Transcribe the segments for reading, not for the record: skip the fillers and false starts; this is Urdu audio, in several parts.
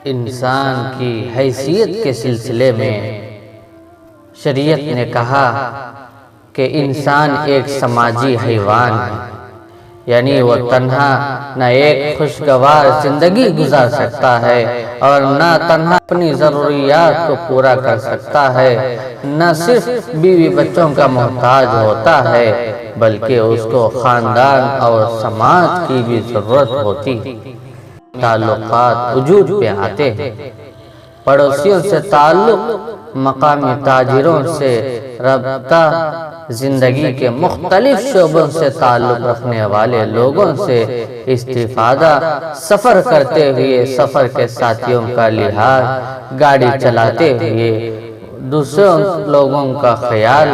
انسان کی حیثیت کے سلسلے میں شریعت نے کہا کہ انسان ایک سماجی حیوان ہے، یعنی وہ تنہا نہ ایک خوشگوار زندگی گزار سکتا ہے اور نہ تنہا اپنی ضروریات کو پورا کر سکتا ہے، نہ صرف بیوی بچوں کا محتاج ہوتا ہے بلکہ اس کو خاندان اور سماج کی بھی ضرورت ہوتی ہے۔ تعلقات وجود پہ آتے ہیں، پڑوسیوں سے تعلق، مقامی تاجروں سے رابطہ، زندگی کے مختلف شعبوں سے تعلق رکھنے والے لوگوں سے استفادہ، سفر کرتے ہوئے سفر کے ساتھیوں کا لحاظ، گاڑی چلاتے ہوئے دوسروں لوگوں کا خیال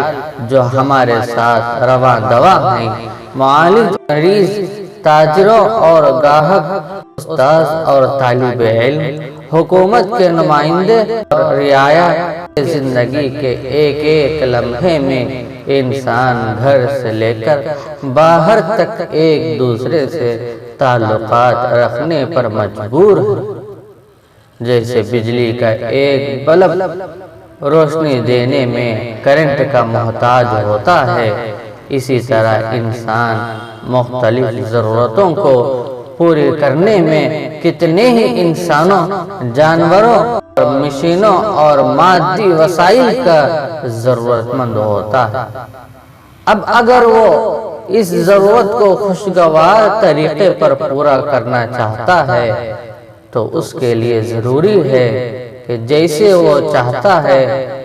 جو ہمارے ساتھ رواں دواں ہیں، معالج، مریض، تاجروں اور گاہک، استاد اور طالب علم، حکومت کے نمائندے اور رعایا، زندگی کے ایک ایک لمحے میں انسان گھر سے لے کر باہر تک ایک دوسرے سے تعلقات رکھنے پر مجبور ہے۔ جیسے بجلی کا ایک بلب روشنی دینے میں کرنٹ کا محتاج ہوتا ہے، اسی طرح انسان مختلف ضرورتوں کو پوری کرنے میں کتنے ہی انسانوں، جانوروں اور مشینوں اور مادی وسائل کا ضرورت مند ہوتا ہے۔ اب اگر وہ اس ضرورت کو خوشگوار طریقے پر پورا کرنا چاہتا ہے تو اس کے لیے ضروری ہے کہ جیسے وہ چاہتا ہے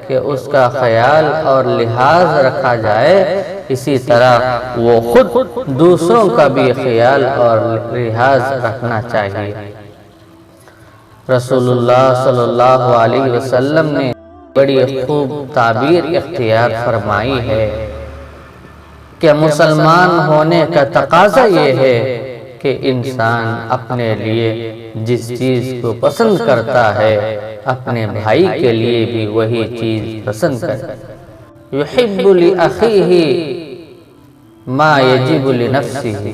کہ اس کا خیال اور لحاظ رکھا جائے، اسی طرح وہ خود دوسروں کا بھی خیال اور لحاظ رکھنا چاہیے۔ رسول اللہ صلی اللہ علیہ وسلم نے بڑی خوب تعبیر اختیار فرمائی ہے کہ مسلمان ہونے کا تقاضا یہ ہے کہ انسان اپنے لیے جس چیز کو پسند کرتا ہے اپنے بھائی کے لیے بھی وہی چیز پسند کرے۔ یحب لأخیہ ما یجب لنفسہ،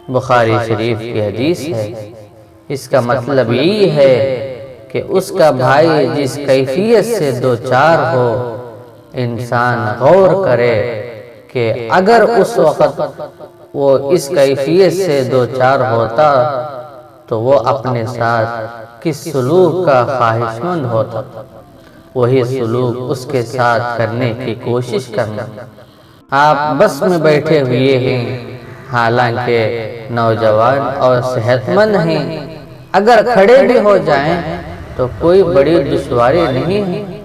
بخاری شریف کی حدیث ہے۔ اس کا مطلب یہی ہے کہ اس کا بھائی جس کیفیت سے دوچار ہو، انسان غور کرے کہ اگر اس وقت وہ اس کیفیت سے دوچار ہوتا تو وہ اپنے ساتھ کس سلوک کا خواہشمند ہوتا، وہی سلوک اس کے ساتھ کرنے کی کوشش کرنا۔ آپ بس میں بیٹھے ہوئے ہیں، حالانکہ نوجوان اور صحت مند ہیں، اگر کھڑے بھی ہو جائیں تو کوئی بڑی دشواری نہیں ہے۔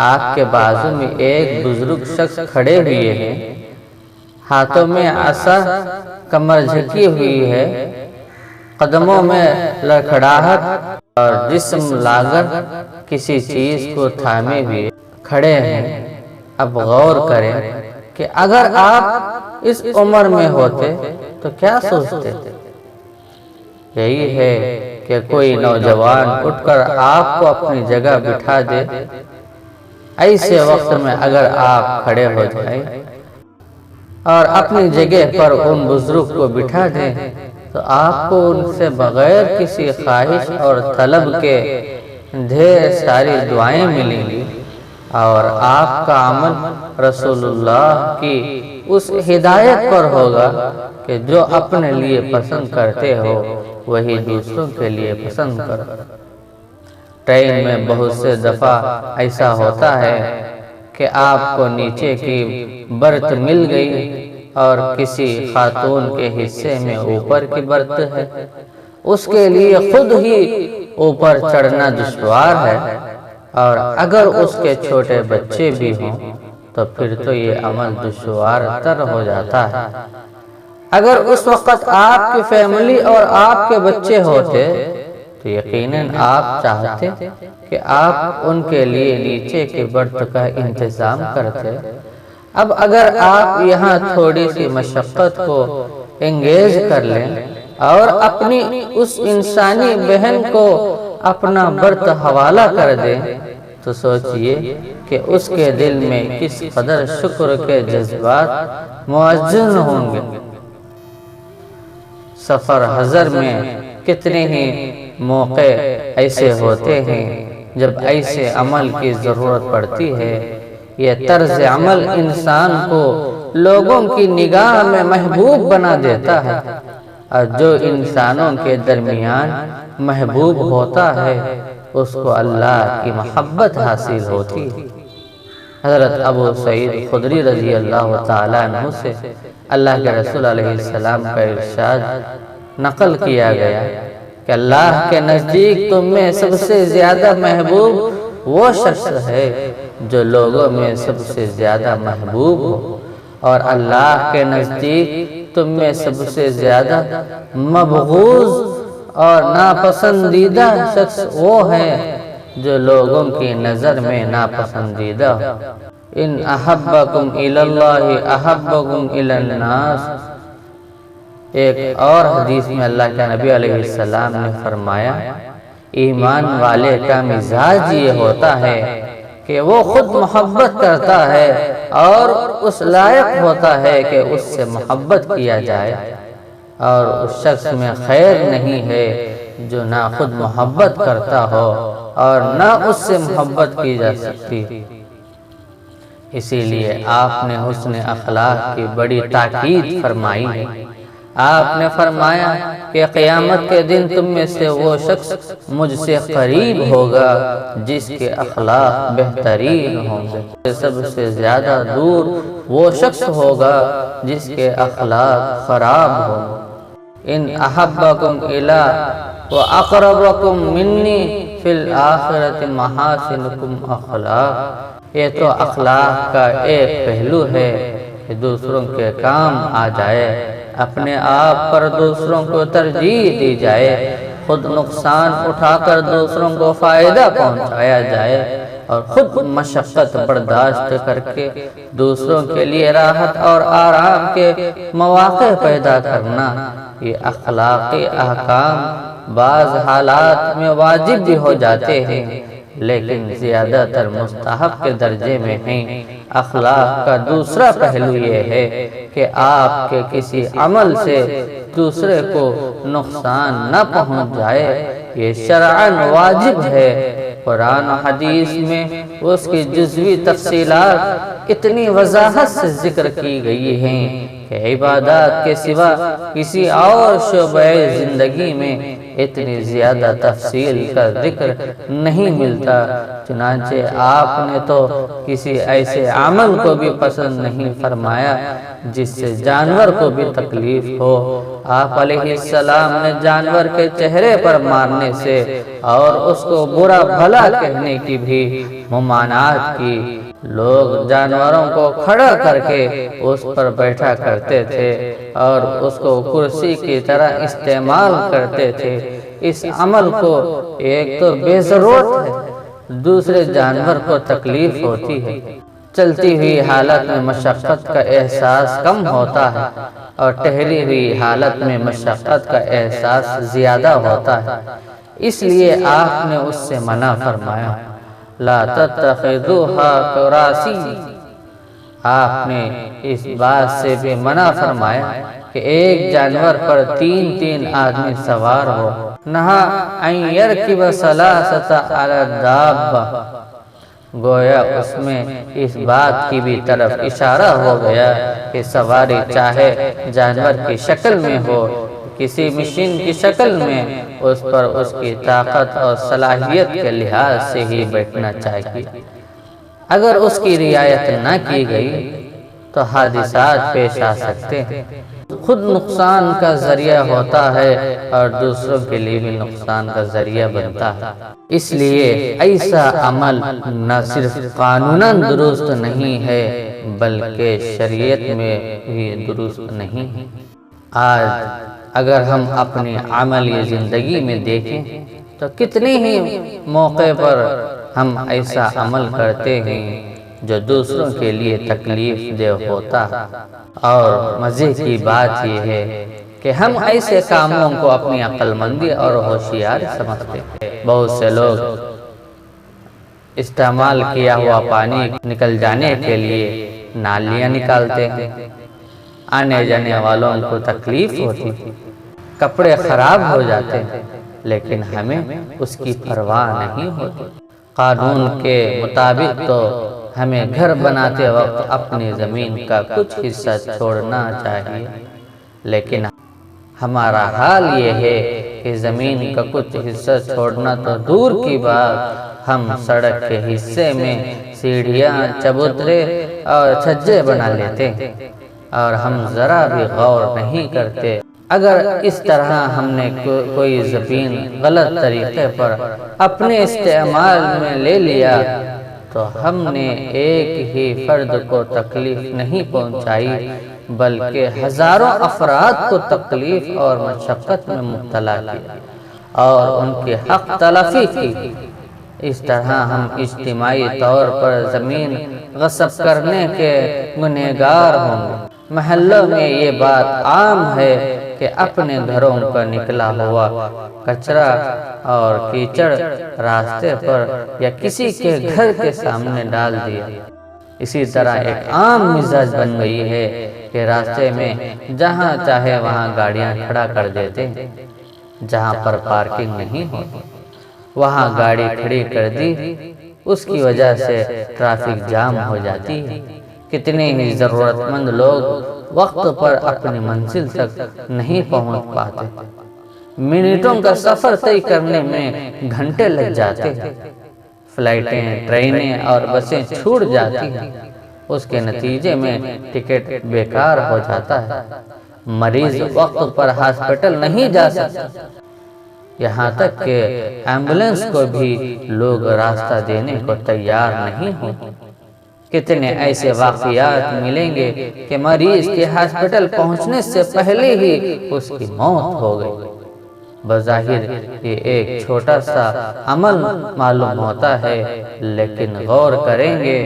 آپ کے بازو میں ایک بزرگ شخص کھڑے ہوئے ہیں، ہاتھوں میں عصا، کمر جھکی ہوئی ہے، قدموں میں لڑکھڑاہٹ اور جسم لاغر کسی چیز کو تھامے ہوئے کھڑے ہیں۔ اب غور کریں کہ اگر آپ اس عمر میں ہوتے تو کیا سوچتے؟ یہی ہے کہ کوئی نوجوان اٹھ کر آپ کو اپنی جگہ بٹھا دے۔ ایسے وقت میں اگر آپ کھڑے ہو جائیں اور اپنی جگہ پر ان بزرگ کو بٹھا دیں تو آپ کو ان سے بغیر کسی خواہش اور طلب کے ڈھیر ساری دعائیں ملیں گی، اور آپ کا عمل رسول اللہ کی اس ہدایت پر ہوگا کہ جو اپنے لیے پسند کرتے ہو وہی دوسروں کے لیے پسند کرو۔ ٹرین میں بہت سے دفعہ ایسا ہوتا ہے کہ آپ کو نیچے کی برت مل گئی اور کسی خاتون کے حصے میں اوپر کی برت ہے، اس کے لیے خود ہی اوپر چڑھنا دشوار ہے، اور اگر اس کے چھوٹے بچے بھی ہوں تو پھر تو یہ عمل دشوار تر ہو جاتا ہے۔ اگر اس وقت آپ کی فیملی اور آپ کے بچے ہوتے تو یقیناً آپ چاہتے کہ آپ ان کے لیے نیچے کی برت کا انتظام کرتے۔ اب اگر آپ یہاں تھوڑی سی مشقت کو انگیز کر لیں اور اپنی اس انسانی بہن کو اپنا برت حوالہ کر دیں تو سوچئے کہ اس کے دل میں کس قدر شکر کے جذبات موجود ہوں گے۔ سفر حضر میں کتنے ہی موقع ایسے ہوتے ہیں جب ایسے عمل کی ضرورت پڑتی ہے۔ یہ طرز عمل انسان کو لوگوں کی نگاہ میں محبوب بنا دیتا ہے، اور جو انسانوں کے درمیان محبوب ہوتا ہے اس کو اللہ کی محبت حاصل ہوتی ہے۔ حضرت ابو سعید خدری رضی اللہ تعالیٰ عنہ سے اللہ کے رسول علیہ السلام کا ارشاد نقل کیا گیا کہ اللہ کے نزدیک تم میں سب سے زیادہ محبوب وہ شخص ہے جو لوگوں میں سب سے زیادہ محبوب ہو، اور اللہ کے نزدیک تم میں سب سے زیادہ مبغوض اور ناپسندیدہ شخص وہ ہے جو لوگوں کی نظر میں ناپسندیدہ ہو۔ ان احبکم الی اللہ احبکم الی الناس۔ ایک اور حدیث میں اللہ کے نبی علیہ السلام نے فرمایا، ایمان والے کا مزاج یہ ہوتا ہے کہ وہ خود محبت کرتا ہے اور اس لائق ہوتا ہے کہ اس سے محبت کیا جائے، اور اس شخص میں خیر نہیں ہے جو نہ خود محبت کرتا ہو اور نہ اس سے محبت کی جا سکتی۔ اسی لیے آپ نے حسن اخلاق کی بڑی تاکید فرمائی ہے۔ آپ نے فرمایا کہ قیامت کے دن تم میں سے وہ شخص مجھ سے قریب ہوگا جس کے اخلاق بہترین ہوں گے، سب سے زیادہ دور وہ شخص ہوگا جس کے اخلاق خراب ہوں۔ ان احبکم الی واقربکم منی فی الآخرۃ محاسنکم اخلاق۔ یہ تو اخلاق کا ایک پہلو ہے کہ دوسروں کے کام آ جائے، اپنے آپ پر دوسروں کو ترجیح دی جائے، خود نقصان اٹھا کر دوسروں کو فائدہ پہنچایا جائے، اور خود مشقت برداشت کر کے دوسروں کے لیے راحت اور آرام کے مواقع پیدا کرنا۔ یہ اخلاقی احکام بعض حالات میں واجب بھی ہو جاتے ہیں، لیکن زیادہ تر مستحب کے درجے میں ہیں۔ اخلاق کا دوسرا پہلو یہ ہے کہ آپ کے کسی عمل سے دوسرے کو نقصان نہ پہنچ جائے، یہ شرعاً واجب ہے۔ قرآن و حدیث میں اس کی جزوی تفصیلات اتنی وضاحت سے ذکر کی گئی ہیں کہ عبادات کے سوا کسی اور شعبہ زندگی میں اتنی زیادہ تفصیل کا ذکر نہیں ملتا۔ چنانچہ آپ نے تو کسی ایسے عمل کو بھی پسند نہیں فرمایا جس سے جانور کو بھی تکلیف ہو۔ آپ علیہ السلام نے جانور کے چہرے پر مارنے سے اور اس کو برا بھلا کہنے کی بھی ممانعت کی۔ لوگ جانوروں کو کھڑا کر کے اس پر بیٹھا کرتے تھے اور اس کو کرسی کی طرح استعمال کرتے تھے۔ اس عمل کو ایک تو بے ضرورت ہے، دوسرے جانور کو تکلیف ہوتی ہے۔ چلتی ہوئی حالت میں مشقت کا احساس کم ہوتا ہے اور ٹہری ہوئی حالت میں مشقت کا احساس زیادہ ہوتا ہے، اس لیے آپ نے اس سے منع فرمایا، لا تتخذوها کراسی۔ آپ نے اس بات سے بھی منع فرمایا کہ ایک جانور پر تین آدمی سوار ہو۔ نہا ان یرکب ثلاثۃ علی الدابہ، گویا اس میں اس بات کی بھی طرف اشارہ ہو گیا کہ سواری چاہے جانور کی شکل میں ہو، کسی مشین کی شکل میں، اس پر اس کی طاقت اور صلاحیت کے لحاظ سے ہی بیٹھنا چاہیے۔ اگر اس کی رعایت نہ کی گئی تو حادثات پیش آ سکتے ہیں، خود نقصان کا ذریعہ ہوتا ہے اور دوسروں کے لیے بھی نقصان کا ذریعہ بنتا ہے۔ اس لیے ایسا عمل نہ صرف قانوناً درست نہیں ہے بلکہ شریعت میں بھی درست نہیں ہے۔ آج اگر ہم اپنی عملی زندگی میں دیکھیں تو کتنے ہی موقع پر ہم ایسا عمل کرتے ہیں جو دوسروں کے لیے تکلیف دہ ہوتا ہے، اور مزے کی بات یہ ہے کہ ہم ایسے کاموں کو اپنی عقل مندی اور ہوشیاری سمجھتے ہیں۔ بہت سے لوگ استعمال کیا ہوا پانی نکل جانے کے لیے نالیاں نکالتے ہیں، آنے جانے والوں کو تکلیف ہوتی ہے۔ کپڑے خراب ہو جاتے ہیں لیکن ہمیں اس کی پرواہ نہیں ہوتی۔ قانون کے مطابق تو ہمیں گھر بناتے وقت اپنی زمین کا کچھ حصہ چھوڑنا چاہیے، لیکن ہمارا حال یہ ہے کہ زمین کا کچھ حصہ چھوڑنا تو دور کی بات، ہم سڑک کے حصے میں سیڑھیاں، چبوترے اور چھجے بنا لیتے ہیں اور ہم ذرا بھی غور نہیں کرتے۔ اگر اس طرح ہم نے کوئی زمین غلط طریقے پر اپنے استعمال میں لے لیا تو ہم نے ایک ہی فرد کو تکلیف نہیں پہنچائی بلکہ ہزاروں افراد کو تکلیف اور مشقت میں مبتلا کیا اور ان کے حق تلفی کی۔ اس طرح ہم اجتماعی طور پر زمین غصب کرنے کے گنہگار ہوں گے۔ محلوں میں یہ بات عام ہے کہ اپنے گھروں کا نکلا ہوا کچرا اور کیچڑ راستے پر یا کسی کے گھر کے سامنے ڈال دیا۔ اسی طرح ایک عام مزاج بن گئی ہے کہ راستے میں جہاں چاہے وہاں گاڑیاں کھڑا کر دیتے ہیں، جہاں پر پارکنگ نہیں ہوتی وہاں گاڑی کھڑی کر دی، اس کی وجہ سے ٹریفک جام ہو جاتی ہے۔ کتنے ہی ضرورت مند لوگ وقت پر اپنی منزل تک نہیں پہنچ پاتے، منٹوں کا سفر طے کرنے میں گھنٹے لگ جاتے ہیں، فلائٹیں، ٹرینیں اور بسیں چھوٹ جاتی ہیں، اس کے نتیجے میں ٹکٹ بیکار ہو جاتا ہے، مریض وقت پر ہاسپٹل نہیں جا سکتا، یہاں تک کہ ایمبولینس کو بھی لوگ راستہ دینے کو تیار نہیں ہوتے۔ کتنے ایسے واقعات ملیں گے کہ مریض کے ہاسپٹل پہنچنے سے پہلے ہی اس کی موت ہو گئی۔ بظاہر یہ ایک چھوٹا سا عمل معلوم ہوتا ہے، لیکن غور کریں گے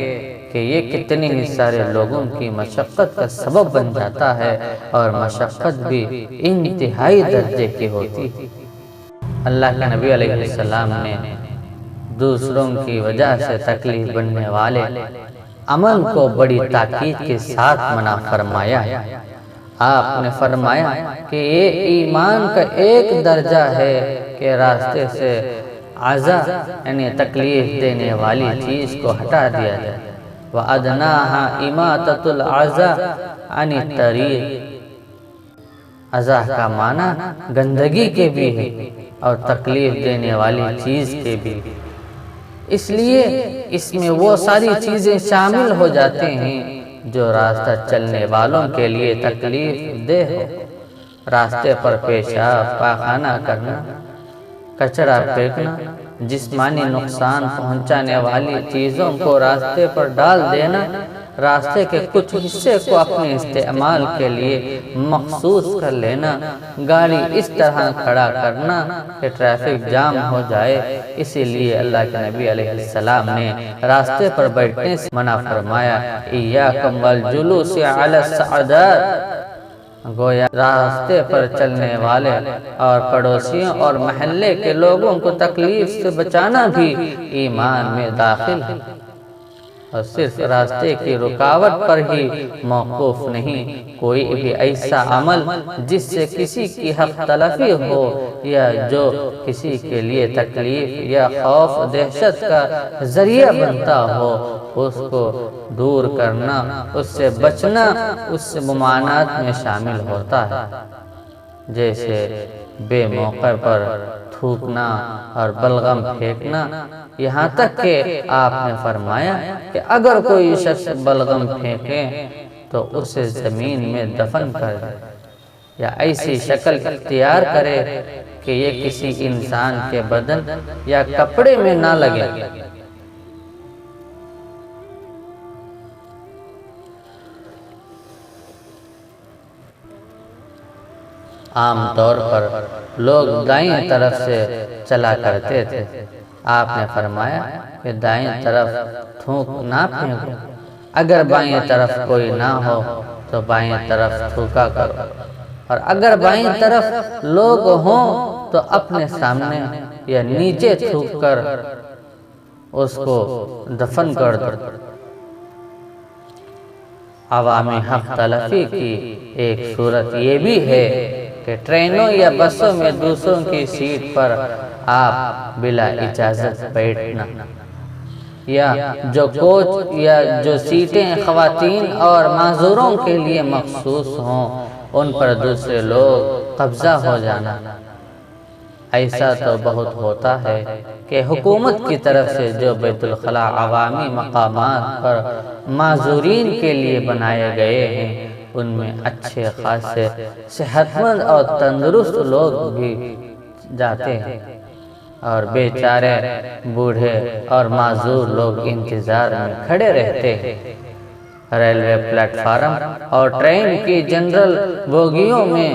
کہ یہ کتنے ہی سارے لوگوں کی مشقت کا سبب بن جاتا ہے اور مشقت بھی انتہائی درجے کی ہوتی ہے۔ اللہ کے نبی علیہ السلام نے دوسروں کی وجہ سے تکلیف بننے والے عمل کو بڑی تاکید کے ساتھ منع فرمایا۔ آپ نے فرمایا کہ یہ ایمان کا ایک درجہ ہے کہ راستے سے عزا یعنی تکلیف دینے والی چیز کو ہٹا دیا جائے۔ وَأَدْنَاهَا إِمَاطَةُ الْعَزَا عَنِ الطَّرِيقِ، عزا کا معنی گندگی کے بھی ہے اور تکلیف دینے والی چیز کے بھی، اس لیے اس میں وہ ساری چیزیں شامل ہو جاتے ہیں جو راستہ چلنے والوں کے لیے تکلیف دہ ہو۔ راستے پر پیشاب پاخانہ کرنا، کچرا پھینکنا، جسمانی نقصان پہنچانے والی چیزوں کو راستے پر ڈال دینا، راستے کے کچھ حصے کو اپنے استعمال کے لیے مخصوص کر لینا، گاڑی اس طرح کھڑا کرنا کہ ٹریفک جام ہو جائے۔ اسی لیے اللہ کے نبی علیہ السلام نے راستے پر بیٹھنے سے منع فرمایا، ایاکم والجلوس علی الصعدات، گویا راستے پر چلنے والے اور پڑوسیوں اور محلے کے لوگوں کو تکلیف سے بچانا بھی ایمان میں داخل ہے، اور صرف راستے کی رکاوٹ پر ہی موقوف نہیں۔ کوئی بھی ایسا عمل جس سے کسی کی حق تلفی ہو یا جو کسی کے لیے تکلیف یا خوف دہشت کا ذریعہ بنتا ہو، اس کو دور کرنا، اس سے بچنا، اس سے ممانعت میں شامل ہوتا ہے، جیسے بے موقع پر تھوکنا اور بلغم پھینکنا۔ یہاں تک کہ آپ نے فرمایا کہ اگر کوئی شخص بلغم پھینکے تو اسے زمین میں دفن کر دے یا ایسی شکل اختیار کرے کہ یہ کسی انسان کے بدن یا کپڑے میں نہ لگے۔ عام طور پر لوگ دائیں طرف سے چلا کرتے تھے، آپ نے فرمایا کہ دائیں طرف تھوک نہ پھینکو، اگر بائیں طرف کوئی نہ ہو تو بائیں طرف تھوکا کرو، اور اگر بائیں طرف لوگ ہوں تو اپنے سامنے یا نیچے تھوک کر اس کو دفن کر دو۔ عوامی حق تلفی کی ایک صورت یہ بھی ہے کہ ٹرینوں یا بسوں میں دوسروں کی سیٹ پر آپ بلا اجازت بیٹھنا، یا جو کوچ یا جو سیٹیں خواتین اور معذوروں کے لیے مخصوص ہوں ان پر دوسرے لوگ قبضہ ہو جانا۔ ایسا تو بہت ہوتا ہے کہ حکومت کی طرف سے جو بیت الخلاء عوامی مقامات پر معذورین کے لیے بنائے گئے ہیں ان میں اچھے خاصے صحت مند اور تندرست لوگ بھی جاتے ہیں، اور بیچارے بوڑھے اور معذور لوگ انتظار میں کھڑے رہتے ہیں۔ ریلوے پلیٹ فارم اور ٹرین کی جنرل بوگیوں میں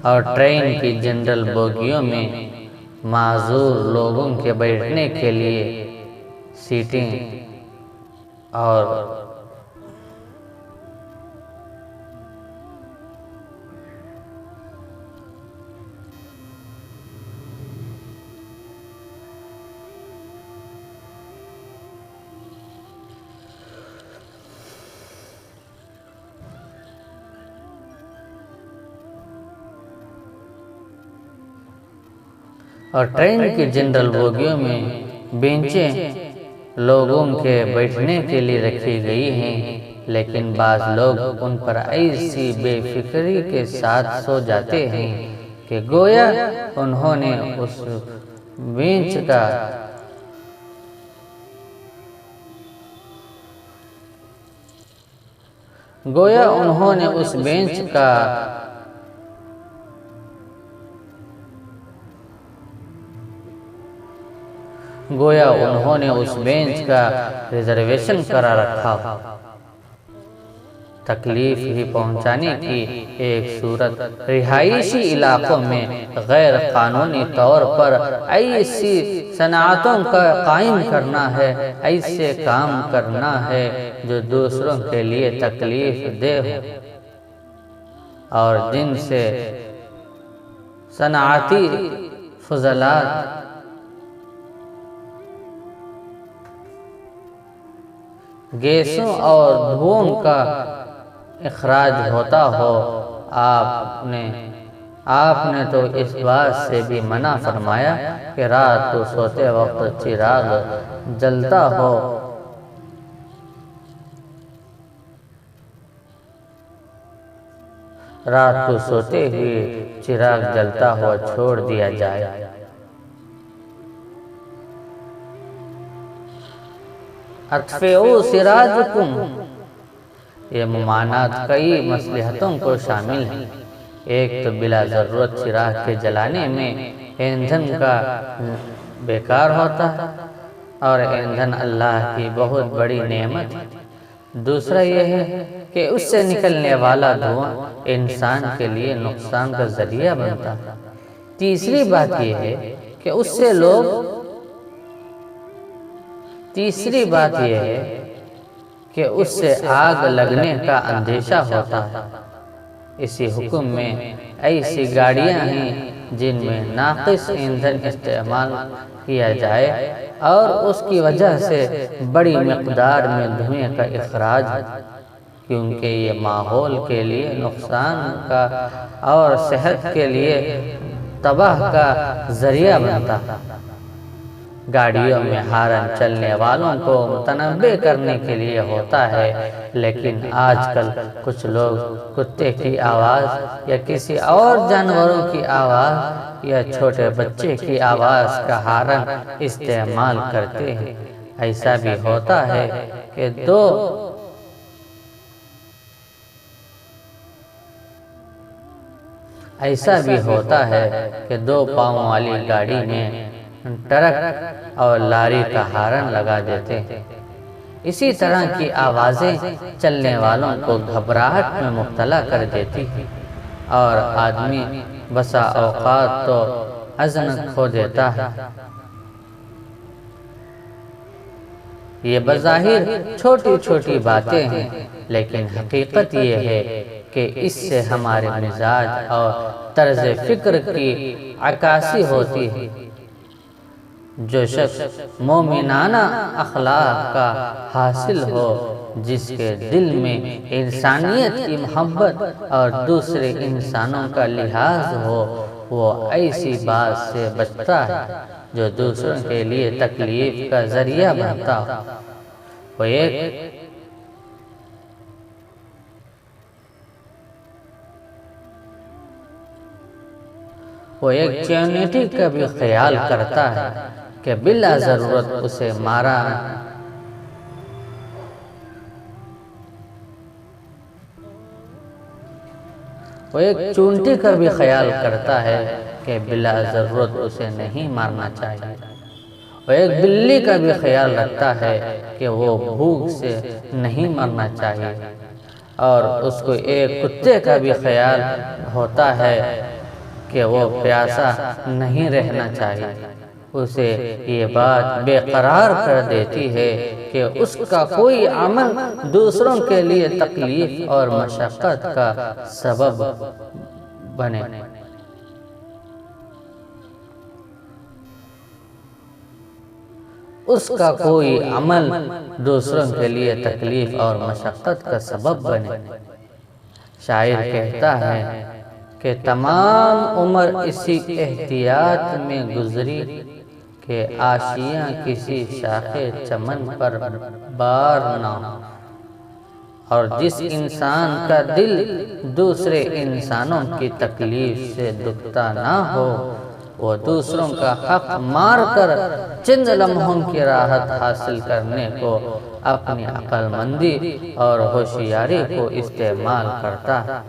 اور ٹرین کی جنرل بوگیوں میں معذور لوگوں کے بیٹھنے کے لیے سیٹیں اور ٹرین کی جنرل بوگیوں میں بینچیں لوگوں کے بیٹھنے کے لیے رکھی گئی ہیں، لیکن بعض لوگ ان پر ایسی بے فکری کے ساتھ سو جاتے ہیں کہ گویا انہوں نے اس بینچ کا ریزرویشن کرا رکھا ہو۔ تکلیف ہی پہنچانے کی ایک صورت رہائشی علاقوں میں غیر قانونی طور پر ایسی صنعتوں کا قائم کرنا ہے، ایسے کام کرنا ہے جو دوسروں کے لیے تکلیف دہ ہو اور جن سے صنعتی فضلات گیسوں اور دھوؤں کا اخراج ہوتا ہو۔ آپ نے تو اس بات سے بھی منع فرمایا کہ رات کو سوتے وقت چراغ جلتا ہو چھوڑ دیا جائے۔ اطفئوا سراجکم، یہ ممانعت کئی مصلحتوں کو شامل ہیں۔ ایک تو بلا ضرورت چراغ کے جلانے میں ایندھن کا بیکار ہوتا ہے، اور ایندھن اللہ کی بہت بڑی نعمت ہے۔ دوسرا یہ ہے کہ اس سے نکلنے والا دھواں انسان کے لیے نقصان کا ذریعہ بنتا ہے۔ تیسری بات یہ ہے کہ اس سے آگ لگنے کا اندیشہ ہوتا ہے۔ اسی حکم میں ایسی گاڑیاں ہیں جن میں ناقص ایندھن استعمال کیا جائے اور اس کی وجہ سے بڑی مقدار میں دھوئیں کا اخراج ہے، کیونکہ یہ ماحول کے لیے نقصان کا اور صحت کے لیے تباہ کا ذریعہ بنتا ہے۔ گاڑیوں میں ہارن چلنے والوں کو متنبہ کرنے کے لیے ہوتا ہے، لیکن آج کل کچھ لوگ کتے کی آواز یا کسی اور جانوروں کی آواز یا چھوٹے بچے کی آواز کا ہارن استعمال کرتے ہیں۔ ایسا بھی ہوتا ہے کہ دو پاؤں والی گاڑی میں ٹرک اور لاری کا ہارن لگا دیتے ہیں۔ اسی طرح کی آوازیں چلنے والوں کو گھبراہٹ میں مبتلا کر دیتی ہیں اور آدمی بسا اوقات تو عزم کھو دیتا ہے۔ یہ بظاہر چھوٹی چھوٹی باتیں ہیں، لیکن حقیقت یہ ہے کہ اس سے ہمارے مزاج اور طرز فکر کی عکاسی ہوتی ہے۔ جو شخص مومنانہ اخلاق کا حاصل ہو، جس کے دل میں انسانیت کی محبت اور دوسرے انسانوں کا لحاظ ہو، وہ ایسی بات سے بچتا ہے جو دوسروں کے لیے تکلیف کا ذریعہ بنتا ہو۔ وہ ایک چیونٹی کا بھی خیال کرتا ہے کہ بلا ضرورت اسے مارا وہ ایک چونٹی کا بھی خیال کرتا ہے کہ بلا ضرورت اسے نہیں مارنا چاہیے۔ وہ ایک بلی کا بھی خیال رکھتا ہے کہ وہ بھوک سے نہیں مرنا چاہیے، اور اس کو ایک کتے کا بھی خیال ہوتا ہے کہ وہ پیاسا نہیں رہنا چاہیے۔ اسے یہ بات بے قرار کر دیتی ہے کہ اس کا کوئی عمل دوسروں کے لیے تکلیف اور مشقت کا سبب بنے۔ اس کا کوئی عمل دوسروں کے لیے تکلیف اور مشقت کا سبب بنے۔ شاعر کہتا ہے کہ تمام عمر اسی احتیاط میں گزری کہ آشیاں کسی شاخ چمن پر بار نہ ہو، اور جس انسان کا دل دوسرے انسانوں کی تکلیف سے دکھتا نہ ہو، وہ دوسروں کا حق مار کر چند لمحوں کی راحت حاصل کرنے کو اپنی عقل مندی اور ہوشیاری کو استعمال کرتا ہے۔